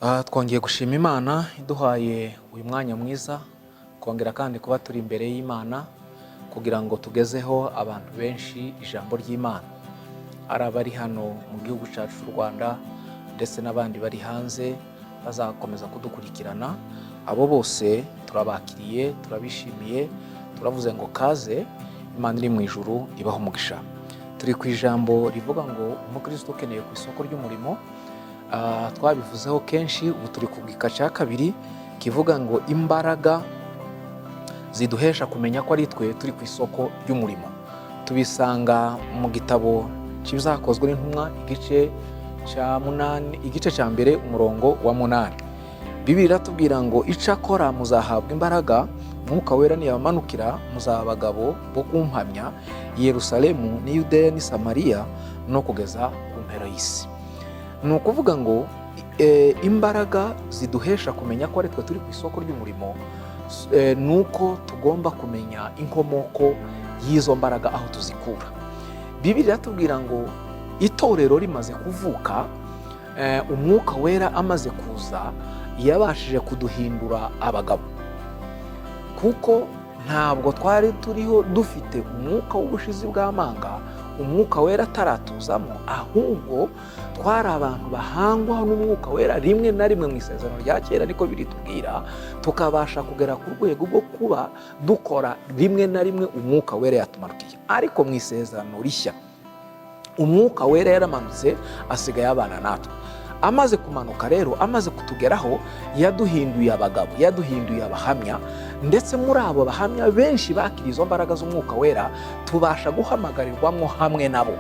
Twongeye gushima Imana iduhaye uyu mwanya mwiza, kongera kandi kuba turi imbere y'Imana kugira ngo tugezeho abantu benshi ijambo ry'Imana. Ari abari hano mu gihugu cyacu cy'u Rwanda ndetse n'abandi bari hanze bazakomeza kudukurikirana. Abo bose turabakiriye, turabishimiye, turavuze ngo kaze, Imana iri mu ijuru ibaho umugisha. Turi ku ijambo rivuga ngo umukristo ukeneye ku isoko ry'umurimo. Twabivuzeho kenshi, ubu turi ku gika cya kabiri kivuga ngo imbaraga ziduhesha kumenya ko Aritwe turi ku isoko ry'umurimo. Tubisanga mu gitabo cy'ibizakozwe n'intumwa igice cya mbere umurongo wa 8. Bibiliya iratubwira ngo icakora muzahabwa imbaraga, Mwuka Wera niyabamanukira, muzaba abagabo bo kumpamya i Yerusalemu n'i Yudeya n'i Samariya no kugeza ku mpera y'isi. Ni ukuvuga ngo imbaraga ziduhesha kumenya ko Aritwe turi ku isoko ry'umurimo, ni uko tugomba kumenya inkomoko y'izo mbaraga aho tuzikura. Bibiliya iratubwira ngo itorero rimaze kuvuka, Umwuka Wera amaze kuza, yabashije kuduhindura abagabo, kuko ntabwo twari turiho dufite umwuka w'ubushizi bw'amanga, Umwuka Wera ataratuzamo, ahubwo twari abantu bahangwaho n'Umwuka Wera rimwe na rimwe mu isezerano rya kera, niko biritubwira, tukabasha kugera ku rwego rwo kuba dukora rimwe na rimwe Umwuka Wera yatumanukiye. Ariko mu isezerano rishya Umwuka Wera yaramanutse, asigaye abana natwe. Amaze kumanuka rero, amaze kutugeraho, yaduhinduye abagabo, yaduhinduye abahamya, ndetse muri abo bahamya benshi bakiriye izo mbaraga z'Umwuka Wera, tubasha guhamagarirwamo hamwe nabo.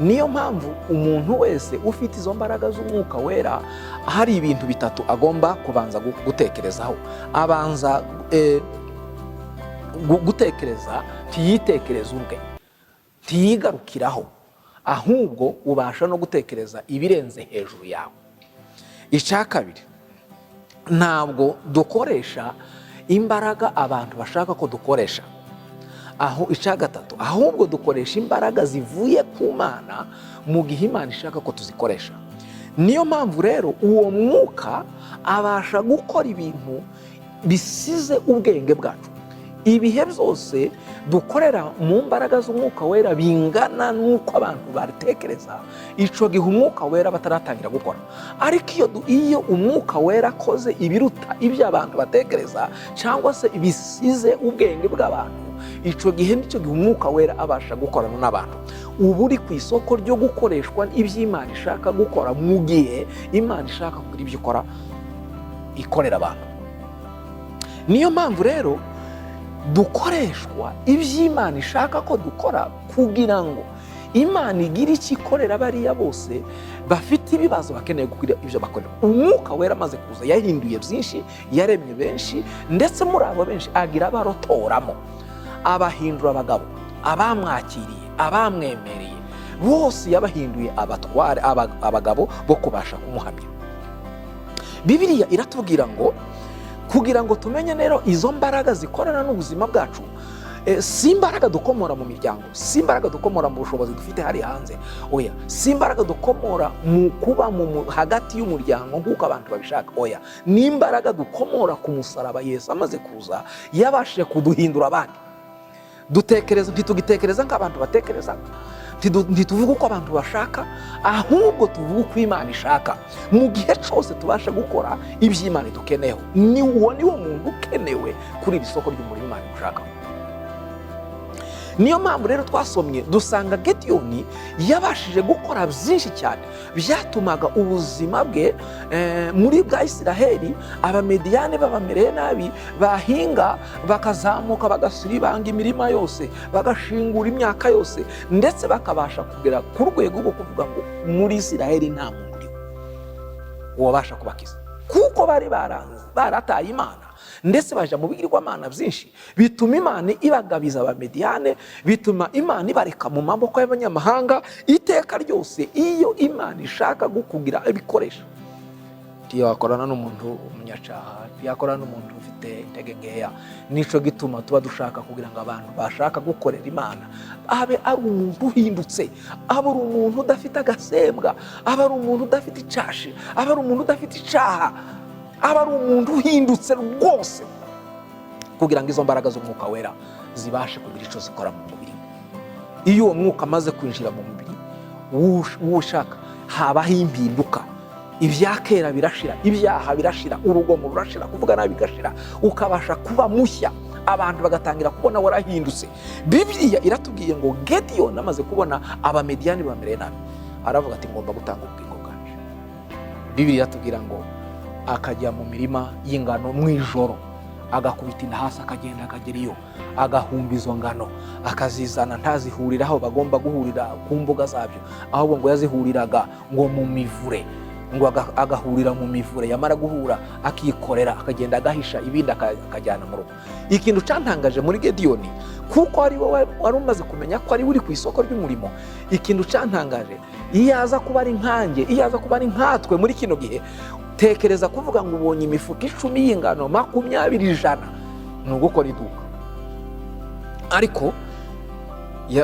Niyo mpamvu umuntu wese ufite izo mbaraga z'Umwuka Wera, hari ibintu bitatu agomba kubanza gutekerezaho. Abanza gutekereza, ntiyitekereza ubwe, ntiyigarukiraho, ahubwo ubasha no gutekereza ibirenze hejuru yawe. Icya kabiri, ntabwo dukoresha imbaraga abantu bashaka ko dukoresha. Aho icya gatatu, ahubwo dukoresha imbaraga zivuye ku Mana mu gihe Imana ishaka ko tuzikoresha. Niyo mpamvu rero uwo mwuka abasha gukora ibintu bisize ubwenge bwacu. Ibihe byose dukorera mu mbaraga z'Umwuka Wera bingana n'uko abantu baritekereza, ico gihe Umwuka Wera bataratangira gukora. Ariko iyo Umwuka Wera akoze ibiruta ibyo abantu batekereza, cyangwa se bisize ubwenge bw'abantu, ico gihe nicyo gihe Umwuka Wera abasha gukorana n'abantu. Ubu uri ku isoko ryo gukoreshwa iby'Imana ishaka gukora, mu gihe Imana ishaka kugira ibyo ikora, ikorera abantu. Niyo mpamvu rero dukoreshwa iby'Imana ishaka ko dukora, kugira ngo Imana igire icyo ikorera bariya bose bafite ibibazo bakeneye kugira ibyo bakorera. Umwuka Wera amaze kuza yahinduye byinshi, yaremye benshi, ndetse muri abo benshi agira abarotoramo, abahindura abagabo, abamwakiriye, abamwemereye, bose yabahinduye abatware, abagabo bo kubasha kumuhamya. Bibiliya iratubwira ngo kugira ngo tumenye rero izo mbaraga zikorana n'ubuzima bwacu, si imbaraga dukomora mu miryango, si imbaraga dukomora mu bushobozi dufite hari hanze, oya, si imbaraga dukomora mu kuba hagati y'umuryango nk'uko abantu babishaka, oya, ni imbaraga dukomora ku musaraba Yesu amaze kuza, yabashije kuduhindura abandi. Ntitugitekereza nk'abantu batekereza, ntituvuga uko abantu bashaka, ahubwo tuvuga uko Imana ishaka. Mu gihe cyose tubasha gukora iby'Imana dukeneyeho. Niwo muntu ukenewe kuri iri soko ry'umurimo Imana imushakaho. Niyo mpamvu rero twasomye dusanga Gideyoni yabashije gukora byinshi cyane byatumaga ubuzima bwe muri bwa Isiraheli, abamediyane babamereye nabi, bahinga bakazamuka bagasiribanga imirima yose, bagashingura imyaka yose, ndetse bakabasha kugera ku rwego rwo kuvuga ngo muri Isiraheli nta muntu uriho wabasha kubakiza, kuko bari barataye Imana, ndetse baje mu bigirwamana byinshi, bituma Imana ibagabiza abamediyane, bituma Imana ibareka mu maboko y'abanyamahanga. Iteka ryose iyo Imana ishaka kugira ibikoresho, ntiyakorana n'umuntu umunyacaha, ntiyakorana n'umuntu ufite intege nkeya. Nico gituma tuba dushaka kugira ngo abantu bashaka gukorera Imana abe ari umuntu uhindutse, abe ari umuntu udafite agasembwa, abe ari umuntu udafite icashi, abe ari umuntu udafite icaha, abe ari umuntu uhindutse rwose, kugira ngo izo mbaraga z'umwuka wera zibashe kugira ico zikora mu mubiri. Iyo uwo mwuka amaze kwinjira mu mubiri wushaka, habaho impinduka. Ibya kera birashira, ibyaha birashira, urugomo rurashira, kuvuga nabi bigashira, ukabasha kuba mushya, abantu bagatangira kubona warahindutse. Bibiliya iratubwiye ngo Gediyoni amaze kubona abamediyani bamereye nabi, aravuga ati ngomba gutanga ubugingo bwanje. Bibiliya iratubwira ngo akajya mu mirima y'ingano mu ijoro, agakubita inda hasi, akagenda akagera iyo, agahumba izo ngano, akazizana, ntazihurira aho bagomba guhurira ku mbuga zabyo, ahubwo ngo yazihuriraga ngo mu mivure, ngo agahurira mu mivure, yamara guhura akikorera, akagenda agahisha ibindi akajyana mu rugo. Ikintu cantangaje muri Gediyoni, kuko ari wowe wari umaze kumenya ko ari uri ku isoko ry'umurimo, ikintu cantangaje, iyo aza kuba ari nkanjye, iyo aza kuba ari nkatwe muri kino gihe, tekereza kuvuga ngo ubonye imifuka 10 y'ingano 20 ijana, ni ugukora iduka. Ariko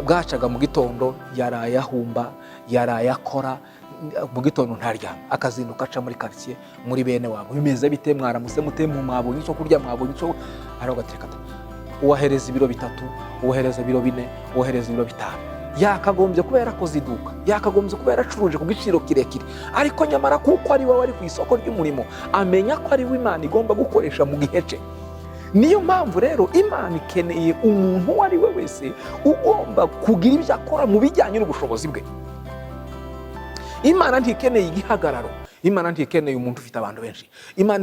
bwacaga mu gitondo, yaraye ahumba, yaraye akora, mu gitondo ntaryama, akazinduka aca muri quartier, muri bene wabo, bimeze bite, mwaramuse mute, mwabonye ico kurya, mwabonye ico, aragateka uwahereza ibiro 3, uwahereza ibiro 4, uwahereza ibiro 5. Yakagombye kubera ko ziduka, yakagombye kubera acuruje ku giciro kirekire, ariko nyamara kuko ari wowe ari ku isoko ry'umurimo, amenya ko ari we Imana igomba gukoresha mu gihe cye. Niyo mpamvu rero Imana ikeneye umuntu uwo ari we wese ugomba kugira ibyo akora mu bijyanye n'ubushobozi bwe. Imana ntikeneye igihagararo, Imana ntikeneye umuntu ufite abantu benshi, Imana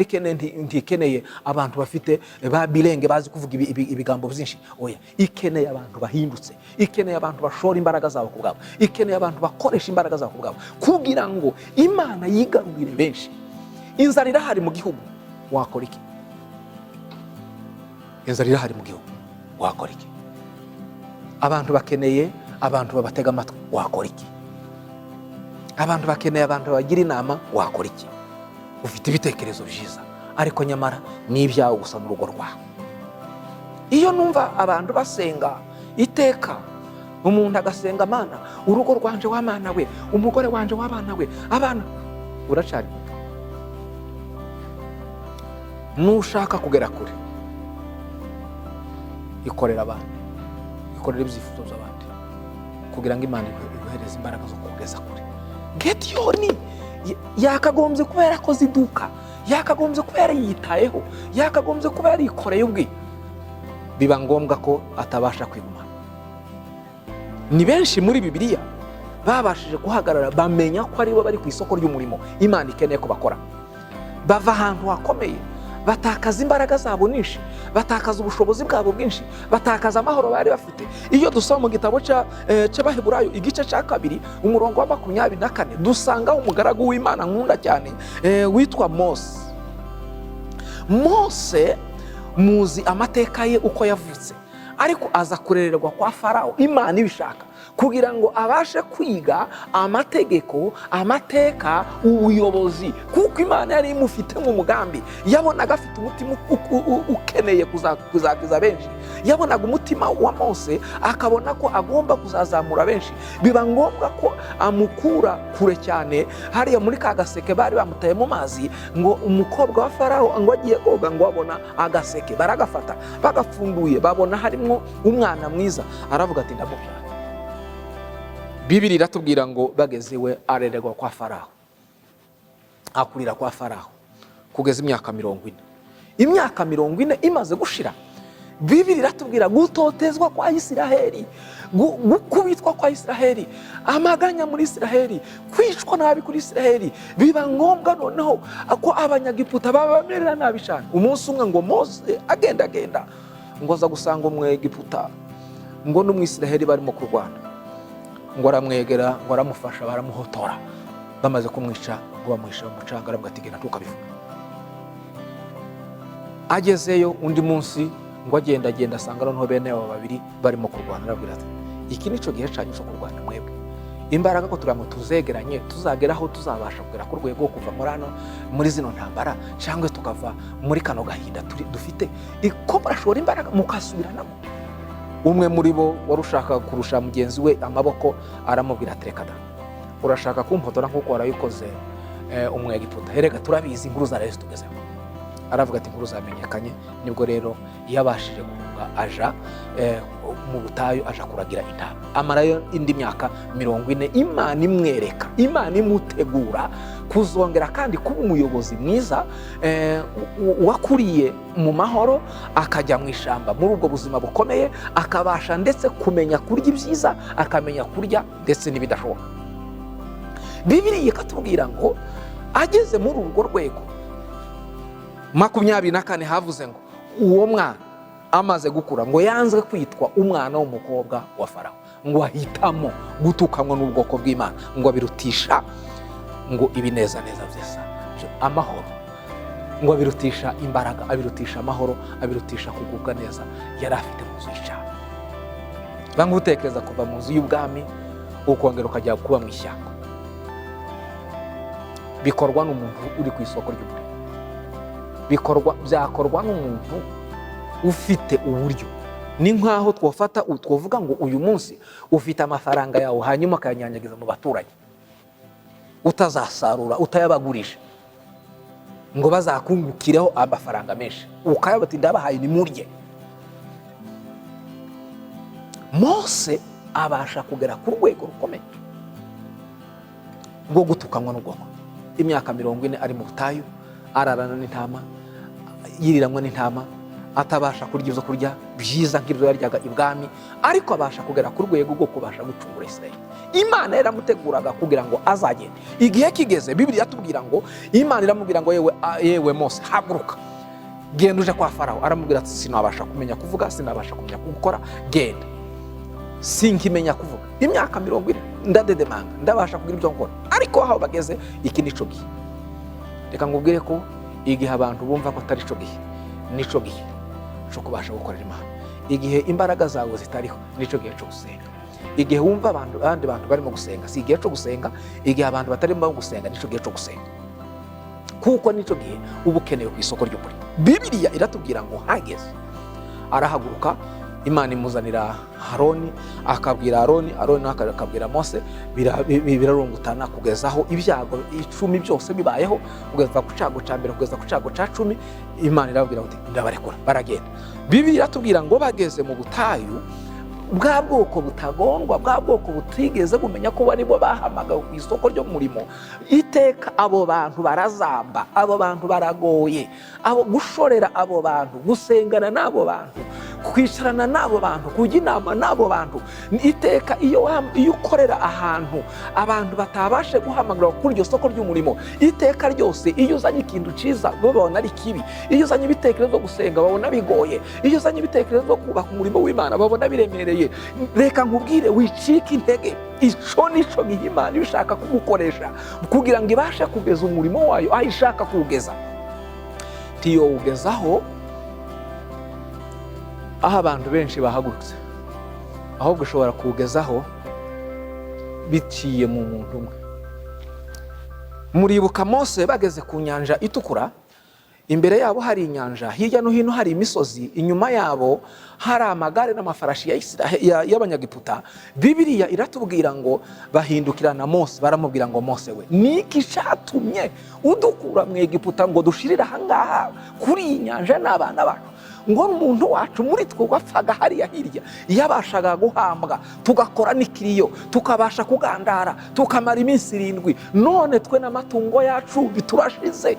ntikeneye abantu bafite ba bilenge bazi kuvuga ibigambo byinshi. Oya, ikeneye abantu bahindutse, ikeneye abantu bashora imbaraga zabo ku bwabo, ikeneye abantu bakoresha imbaraga zabo ku bwabo, kugira ngo Imana yigarurire benshi. Inzara irahari mu gihugu, wakora iki? Inzara irahari mu gihugu, wakora iki? Abantu bakeneye abantu babatega amatwi, wakora iki? Abantu bakeneye abantu bagira inama, wakora iki? Ufite ibitekerezo byiza, ariko nyamara ni ibyawe gusa mu rugo rwawe. Iyo numva abantu basenga iteka, umuntu agasenga, Mana urugo rwanje w'Amana we, umugore wanje w'abana we, abana, uracari nushaka kugera kure, ikorera abandi, ikorera ibyifuzo by'abandi, kugira ngo Imana iguhereze imbaraga zo kugeza kure. Gediyoni yakagombye kubera ko ziduka, yakagombye kubera yitayeho, yakagombye kubera yikoreye ubwe, biba ngombwa ko atabasha kwigumana. Ni benshi muri Bibiliya babashije guhagarara, bamenya ko ari bo bari ku isoko ry'umurimo Imana ikeneye ko bakora. Bava ahantu hakomeye, batakaza imbaraga zabo nyinshi, batakaza ubushobozi bwabo bwinshi, batakaza amahoro bari bafite. Iyo dusoma mu gitabo cy'Abaheburayo igice cya 2 umurongo wa 24, dusangaho umugaragu w'Imana nkunda cyane witwa Mose. Mose muzi amateka ye uko yavutse, ariko aza kurererwa kwa Farawo, Imana ibishaka kugira ngo abashe kwiga amategeko, amateka, ubuyobozi, kuko Imana yari imufite mu mugambi. Yabonaga afite umutima ukeneye kuzakiza benshi, yabonaga umutima wa Mose, akabona ko agomba kuzazamura benshi. Biba ngombwa ko amukura kure cyane, hariya muri ka gaseke bari bamutaye mu mazi, ngo umukobwa wa Farawo ngo agiye koga, ngo abona agaseke, baragafata, bagapfunduye, babona harimo umwana mwiza, aravuga ati ndamushaka. Bibiliya iratubwira ngo bageze we arererwa kwa Farawo, akurira kwa Farawo kugeza imyaka 40. Imyaka 40 imaze gushira, Bibiliya iratubwira gutotezwa kwa Isiraheli, gukubitwa kwa Isiraheli, amaganya muri Isiraheli, kwicwa nabi kuri Isiraheli. Biba ngombwa noneho ko abanyagiputa babamerera nabi cyane. Umunsi umwe ngo Mose agenda ngo aza gusanga umwegiputa, ngo n'umwisiraheli barimo kurwana, ngo aramwegera, ngo aramufasha, baramuhotora, bamaze kumwica ngo bamuhisha mu mucanga, aravuga ati genda ntukabivuga. Agezeyo undi munsi ngo agenda asanga noneho bene abo babiri barimo kurwana, aravuga ati iki nico gihe cyanyu cyo kurwana mwebwe, imbaraga ko tugira ngo tuzegeranye tuzageraho tuzabasha kugera ku rwego rwo kuva muri zino ntambara cyangwa tukava muri kano gahinda dufite ko murashora imbaraga mukasubiranamo. Umwe muri bo wari ushaka kurusha mugenzi we amaboko aramubwira ati reka da, urashaka kumpotora nk'uko warayikoze Umwegiputa, erega turabizi inkuru za Yesu tugezeho. Aravuga ati inkuru zamenyekanye. Nibwo rero yabashije kuvuga aja mu butayu aja kuragira intama, amarayo indi myaka 40. Imana imwereka, Imana imutegura kuzongera kandi kuba umuyobozi mwiza wakuriye mu mahoro, akajya mu ishamba muri ubwo buzima bukomeye, akabasha ndetse kumenya kurya ibyiza, akamenya kurya ndetse n'ibidashoboka. Bibiliya ikatubwira ngo ageze muri urwo rwego 24 havuze ngo uwo mwana amaze gukura ngo yanzwe kwitwa umwana w'umukobwa wa Farawo, ngo ahitamo gutukanwa n'ubwoko bw'Imana, ngo abirutisha ngo ibinezaneza byesa amahoro, ngo abirutisha imbaraga, abirutisha amahoro, abirutisha kugubwa neza yari afite mu nzu y'icyaha. Banga utekereza kuva mu nzu y'ubwami ukongera ukajya kuba mu ishyamba, bikorwa n'umuntu uri ku isoko ry'umurimo, byakorwa n'umuntu ufite uburyo. Ni nkaho twovuga ngo uyu munsi ufite amafaranga yawe hanyuma akayanyanyagiza mu baturage, utazasarura, utayabagurisha ngo bazakungukireho amafaranga menshi, ukayabati ndabahaye ni murye. Mose abasha kugera ku rwego rukomeye rwo gutukanwa n'ubwoko. Imyaka 40 ari mu butayu, ararana n'intama, yiriranwa n'intama, atabasha kurya ibyo kurya byiza nk'ibyo yaryaga ibwami, ariko abasha kugera ku rwego rwo kubasha gucungura Isirayeli. Imana yaramuteguraga kugira ngo azagende. Igihe kigeze, Bibiliya yatubwira ngo Imana iramubwira ngo yewe Mose, haguruka genda uje kwa Farawo. Aramubwira ati sinabasha kumenya kuvuga, sinabasha kumenya gukora, genda. Sinkimenya kuvuga, imyaka 40 ndadedemanga, ndabasha kugira ibyo nkora, ariko aho bageze iki nico gihe. Reka ngubwire ko igihe abantu bumva ko atari cyo gihe, nico gihe cyo kubasha gukorera Imana. Igihe imbaraga zawe zitariho, nico gihe cyo gusenga. Igihe wumva abandi bantu barimo gusenga, si igihe cyo gusenga. Igihe abantu batarimo gusenga, nico gihe cyo gusenga, kuko nico gihe uba ukeneye ku isoko ry'umurimo. Bibiliya iratubwira ngo hageze, arahaguruka, Imana imuzanira Aroni, akabwira Aroni akabwira Mose, birarungutana kugezaho ibyago 10 byose bibayeho, kugeza ku cyago cya mbere kugeza ku cyago cya 10. Imana irababwira ati ndabarekura, baragenda. Bibiliya iratubwira ngo bageze mu butayu, bwa bwoko butagondwa, bwa bwoko butigeze bumenya ko bari bo bahamagawe ku isoko ry'umurimo. Iteka abo bantu barazamba, abo bantu baragoye, abo gushorera abo bantu, gusengana n'abo bantu, kwicarana n'abo bantu, kujya inama n'abo bantu. Iteka iyo ukorera ahantu abantu batabashe guhamagarwa kuri iryo soko ry'umurimo, iteka ryose iyo uzanye ikintu cyiza babona ari kibi, iyo uzanye ibitekerezo byo gusenga babona bigoye, iyo uzanye ibitekerezo byo kubaka umurimo w'Imana babona biremereye. Reka nkubwire wicika intege, ico nico gihe Imana ibishaka kugukoresha kugira ngo ibashe kugeza umurimo wayo aho ishaka kuwugeza. Tiyo ugezaho aho abantu benshi bahagurutse, ahubwo ushobora kuwugezaho biciye mu muntu umwe. Muribuka Mose bageze ku nyanja itukura, imbere yabo hari inyanja, hirya no hino hari imisozi, inyuma yabo hari amagare n'amafarashi y'abanyagiputa. Bibiliya iratubwira ngo bahindukirana Mose, baramubwira ngo Mose we, niki cyatumye udukura mu Egiputa ngo dushirira ahangaha kuri iyi nyanja n'abana bacu? Ngo umuntu wacu muri twe wapfaga hariya hirya, yabashaga guhambwa, tugakora n'ikiriyo, tukabasha kugandara, tukamara iminsi 7, none twe n'amatungo yacu biturashize.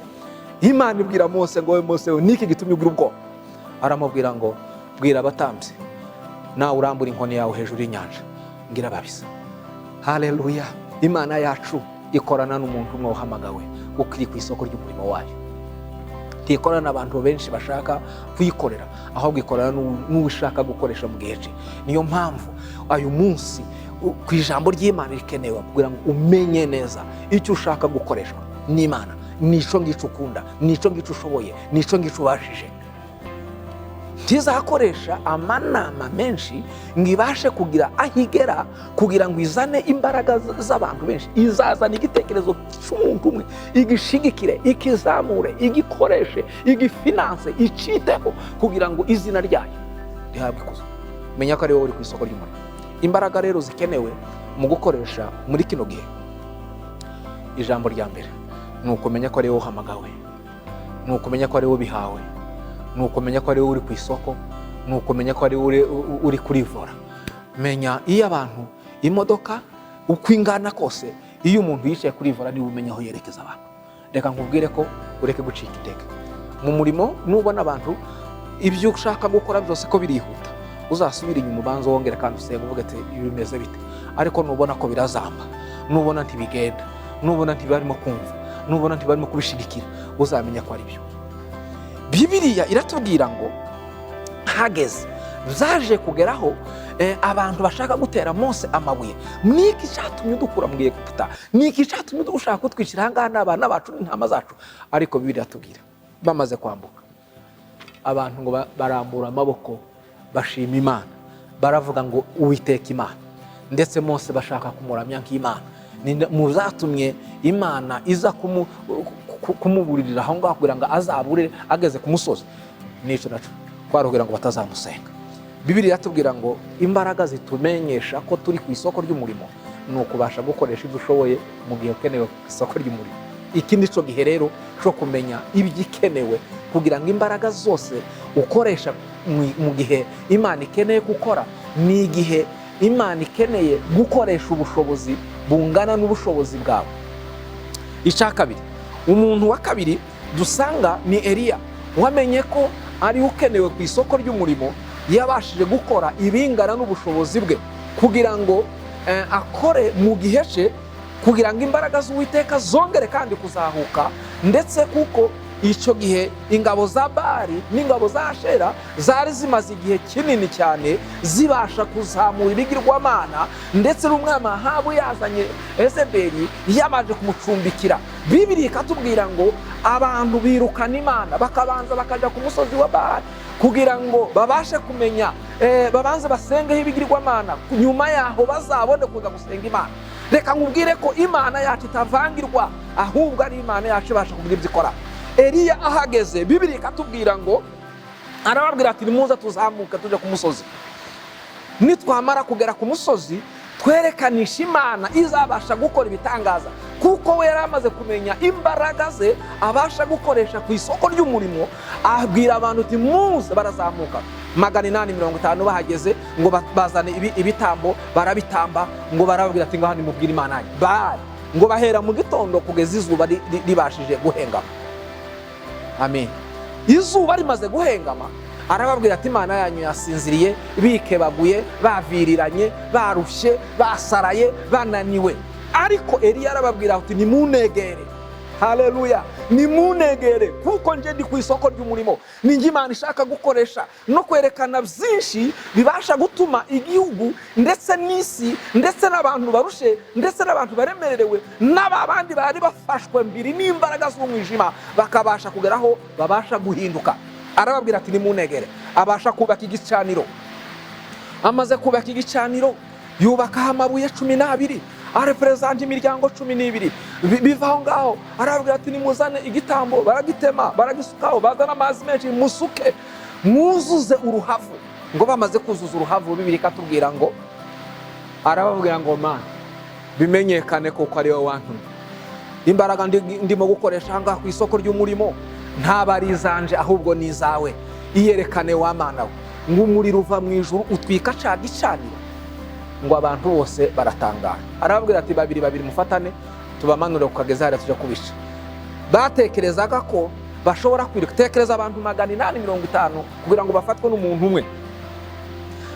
Imana ibwira Mose ngo we Mose we, niki gitumye ugira ubwoba? Aramubwira ngo bwira abatambyi, nawe urambura inkoni yawe hejuru y'inyanja, ngira babisa. Haleluya! Imana yacu ikorana n'umuntu umwe wahamagawe ukiri ku isoko ry'umurimo wayo. Tikorana n'abantu benshi bashaka kuyikorera, ahubwo ikorana n'uwishaka gukoresha mu gihe cye. Niyo mpamvu uyu munsi ku ijambo ry'Imana rikenewe kugira ngo umenye neza icyo ushaka gukoreshwa n'Imana, nico ngico ukunda, nico ngico ushoboye, nico ngico ubashije. ntizakoresha amanama menshi ngo ibashe kugira aho igera kugira ngo izane imbaraga z'abantu benshi. Izazana igitekerezo cy'umuntu umwe, igishigikire, ikizamure, igikoreshe, igifinanse, iciteho kugira ngo izina ryayo rihabwe ikuzo. Menya ko ari wowe uri ku isoko ry'umurimo. Imbaraga rero zikenewe mu gukoresha muri kino gihe, ijambo rya mbere ni ukumenya ko ari wowe uhamagawe, ni ukumenya ko ari wowe bihawe, ni ukumenya ko ari wowe uri ku isoko, ni ukumenya ko ari wowe uri kurivura. Menya iyo abantu, imodoka uko ingana kose, iyo umuntu yicaye kurivura niwe umenya aho yerekeza abantu. Reka nkubwire ko ureke gucika intege mu murimo. Nubona abantu ibyo ushaka gukora byose ko birihuta, uzasubira inyuma ubanza wongere kandi usenge uvuga ati ibi bimeze bite. Ariko nubona ko birazamba, nubona ntibigenda, nubona ntibarimo kumva, nubona ntibarimo kubishigikira, uzamenya ko ari byo. Bibiliya iratubwira ngo hageze byaje kugeraho abantu bashaka gutera Mose amabuye. Niki cyatumye dukura mu Egiputa? Niki cyatumye dushaka kutwicira ahangaha n'abana bacu n'intama zacu? Ariko Bibiliya iratubwira bamaze kwambuka, abantu ngo barambura amaboko bashima Imana, baravuga ngo Uwiteka Imana, ndetse Mose bashaka kumuramya nk'Imana. Mu zatumye Imana iza kumuburirira aho ngaho kugira ngo azabure ageze ku musozi, n'icyo naco twarugira ngo batazamusenga. Bibiliya iratubwira ngo imbaraga zitumenyesha ko turi ku isoko ry'umurimo ni ukubasha gukoresha ibyo ushoboye mu gihe ukenewe ku isoko ry'umurimo. Iki nico gihe rero cyo kumenya ibigikenewe kugira ngo imbaraga zose ukoresha mu gihe Imana ikeneye gukora, ni igihe Imana ikeneye gukoresha ubushobozi bungana n'ubushobozi bwawe. Icya kabiri, umuntu wa kabiri dusanga ni Eliya. Wamenye ko ari ukenewe ku isoko ry'umurimo, yabashije gukora ibingana n'ubushobozi bwe kugira ngo akore mu gihe cye, kugira ngo imbaraga z'Uwiteka zongere kandi kuzahuka. Ndetse kuko icyo gihe ingabo za Bari n'ingabo za Ashera zari zimaze igihe kinini cyane zibasha kuzamura ibigirwamana, ndetse n'umwami Ahabu yazanye Yezebeli yamaze kumucumbikira. Bibiliya ikatubwira ngo abantu birukana Imana bakabanza bakaja ku musozi wa Bari kugira ngo babashe kumenya, babanze basengeho ibigirwamana, nyuma yaho bazabone kuza gusenga Imana. Reka nkubwire ko Imana yacu itavangirwa, ahubwo ari Imana yacu ibasha kugira ibyo ikora. Eliya ahageze, Bibiliya ikatubwira ngo arababwira ati nimuze tuzamuke tuje ku musozi. Nitwamara kugera ku musozi twerekanishi Imana izabasha gukora ibitangaza, kuko we yari amaze kumenya imbaraga ze abasha gukoresha ku isoko ry'umurimo. Abwira abantu ati muze, barazamuka 850 bahageze ngo bazane ibitambo, barabitamba, ngo barababwira ati ngaho nimubwire Imana yanyu. Bari ngo bahera mu gitondo kugeza izuba ribashije guhengama. Amen. Izuba rimaze guhengama, arababwira ati Imana yanyu yasinziriye, bikebaguye, baviriranye, barushye, basaraye, bananiwe. Ariko Eliya arababwira ati nimunegere. Haleluya, nimunegere kuko nje ndi ku isoko ry'umurimo. Ninjye Imana ishaka gukoresha no kwerekana byinshi bibasha gutuma igihugu ndetse n'isi ndetse n'abantu barushe ndetse n'abantu baremerewe n'abandi bari bafashwe mbiri n'imbaraga z'umwijima bakabasha kugeraho babasha guhinduka. Arababwira ati nimunegere. Abasha kubaka igicaniro. Amaze kubaka igicaniro yubakaho amabuye 12, arepresenta imiryango 12. Bivaho ngaho arababwira ati nimuzane igitambo, baragitema, baragisukaho, bazana amazi menshi, musuke, mwuzuze uruhavu. Ngo bamaze kuzuza uruhavu, Bibiliya ikatubwira ngo arababwira ngo Mana bimenyekane kuko ari wowe wantumye. Imbaraga ndimo gukoresha hanga ku isoko ry'umurimo ntabari izanje ahubwo ni izawe. Iyerekane wa Mana we, ngo umuriro uva mu ijuru utwika ca gicaniro. Ngo abantu bose baratangara. Arababwira ati babiri mufatane tubamanure kukageza hariya tujya kubisha. Batekerezaga ko bashobora kwitekereza abantu 850 kugira ngo bafatwe n'umuntu umwe.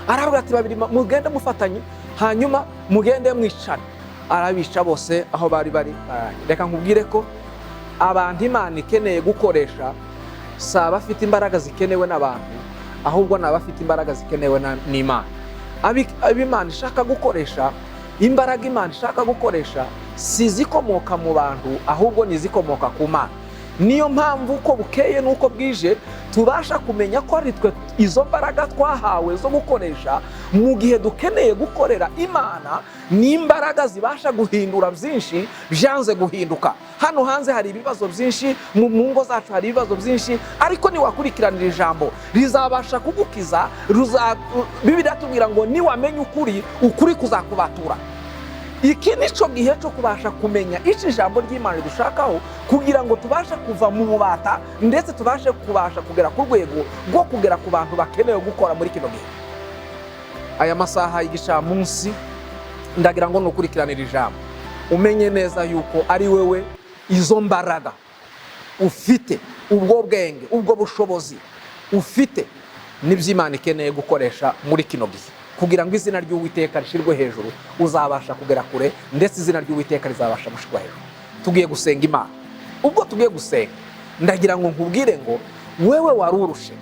Arababwira ati babiri mugende mufatanye, hanyuma mugende mwicana. Arabisha bose aho bari. Reka nkubwire ko abantu Imana ikeneye gukoresha saba afite imbaraga zikenewe n'abantu, ahubwo n'abafite imbaraga zikenewe n'Imana. Ab'Imana ishaka gukoresha, imbaraga Imana ishaka gukoresha si zikomoka mu bantu, ahubwo ni zikomoka ku Mana. Niyo mpamvu uko bukeye n'uko bwije tubasha kumenya ko ari twe izo mbaraga twahawe zo gukoresha mu gihe dukeneye gukorera Imana, n'imbaraga zibasha guhindura byinshi byanze guhinduka. Hano hanze hari ibibazo byinshi, mu ngo zacu hari ibibazo byinshi, ariko niwakurikiranira ijambo rizabasha kugukiza. Bibiliya tubwira ngo niwamenya ukuri kuzakubatura. Iki nico gihe cyo kubasha kumenya iki ijambo ry'Imana dushakaho, kugira ngo tubashe kuva mu bubata ndetse tubashe kugera ku rwego rwo kugera ku bantu bakeneye gukora muri kino gihe. Aya masaha y'igicamunsi ndagira ngo nukurikiranira ijambo umenye neza yuko ari wewe izo mbaraga ufite, ubwo bwenge, ubwo bushobozi ufite, n'iby'Imana ikeneye gukoresha muri kino gihe, kugira ngo izina ry'Uwiteka rishirwe hejuru, uzabasha kugera kure, ndetse izina ry'Uwiteka rizabasha gushirwa hejuru. Tugiye gusenga Imana. Ubwo tugiye gusenga, ndagira ngo nkubwire ngo wewe warurushe,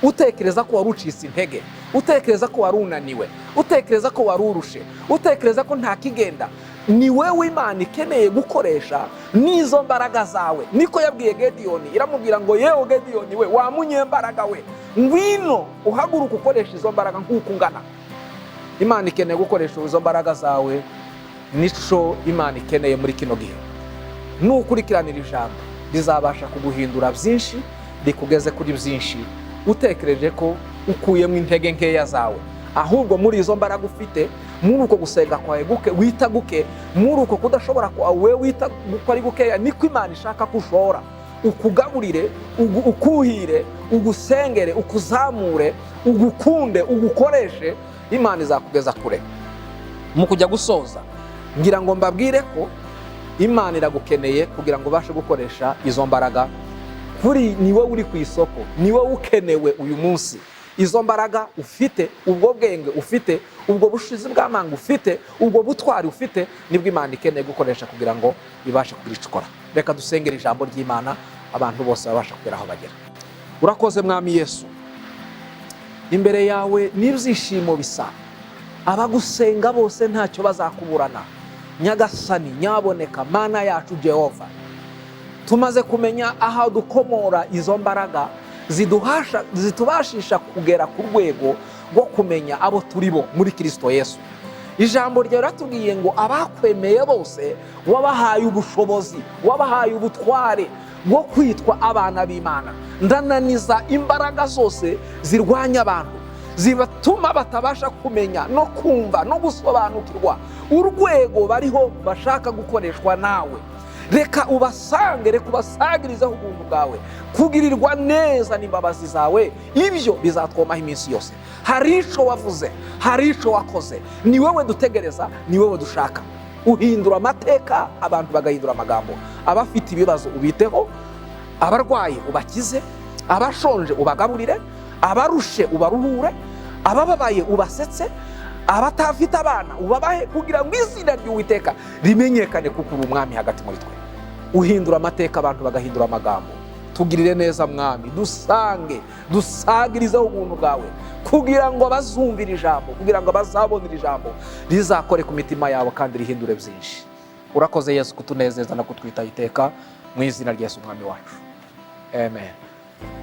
utekereza ko warucitse intege, utekereza ko warunaniwe, utekereza ko warurushe, utekereza ko nta kigenda, ni wewe Imana ikeneye gukoresha n'izo mbaraga zawe. Niko yabwiye Gediyoni, iramubwira ngo yewe Gediyoni we, wa munyembaraga we, ngwino uhaguruka ukoresha izo mbaraga nk'uko ungana. Imana ikeneye gukoresha izo mbaraga zawe, nico Imana ikeneye muri kino gihe. Nukurikiranira ijambo rizabasha kuguhindura byinshi, rikugeze kuri byinshi utekereje ko ukuyemo intege nkeya zawe. Ahubwo muri izo mbaraga ufite, muri uko gusenga kwawe wita guke, muri uko kudashobora kwawe wita guko ari gukeya, niko Imana ishaka ko ushora. Ukugaburire, ukuhire, ugusengere, ukuzamure, ugukunde, ugukoreshe, Imana izakugeza kure. Mu kujya gusoza, ngira ngo mbabwire ko Imana iragukeneye kugira ngo ubashe gukoresha izo mbaraga. Kuri niwe uri ku isoko, niwe ukenewe uyu munsi. Izo mbaraga ufite, ubwo bwenge ufite, ubwo bushizi bw'amanga ufite, ubwo butwari ufite, nibwo Imana ikeneye gukoresha kugira ngo ibashe kubicukora. Reka dusengere ijambo ry'Imana, abantu bose babasha kugera aho bagera. Urakoze Mwami Yesu, imbere yawe n'ibyishimo bisa, abagusenga bose ntacyo bazakuburana. Nyagasani, nyaboneka Mana yacu Jehova, tumaze kumenya aho dukomora izo mbaraga zitubashisha kugera ku rwego rwo kumenya abo turi bo muri Kristo Yesu. Ijambo ryawe ratubwiye ngo abakwemeye bose wabahaye ubushobozi, wabahaye ubutware bwo kwitwa abana b'Imana. Ndananiza imbaraga zose zirwanya abantu, zibatuma batabasha kumenya no kumva no gusobanukirwa urwego bariho bashaka gukoreshwa nawe. Reka ubasange, reka ubasagirizeho ubuntu bwawe, kugirirwa neza n'imbabazi zawe, ibyo bizatwomaho iminsi yose. Hari ico wavuze, hari ico wakoze, ni wewe dutegereza, ni wewe dushaka. Uhindura amateka, abantu bagahindura amagambo. Abafite ibibazo ubiteho, abarwayi ubakize, abashonje ubagaburire, abarushe ubaruhure, abababaye ubasetse, abatafite abana ubabahe, kugira ngo izina ry'Uwiteka rimenyekane kuko uri umwami hagati muri twe. Uhindura amateka, abantu bagahindura amagambo. Tugirire neza Mwami, dusange, dusagirizeho ubuntu bwawe, kugira ngo bazumvire ijambo, kugira ngo bazabonere ijambo rizakore ku mitima yabo kandi rihindure byinshi. Urakoze Yesu kutunezeza no kutwita iteka, mu izina rya Yesu Umwami wacu. Amen.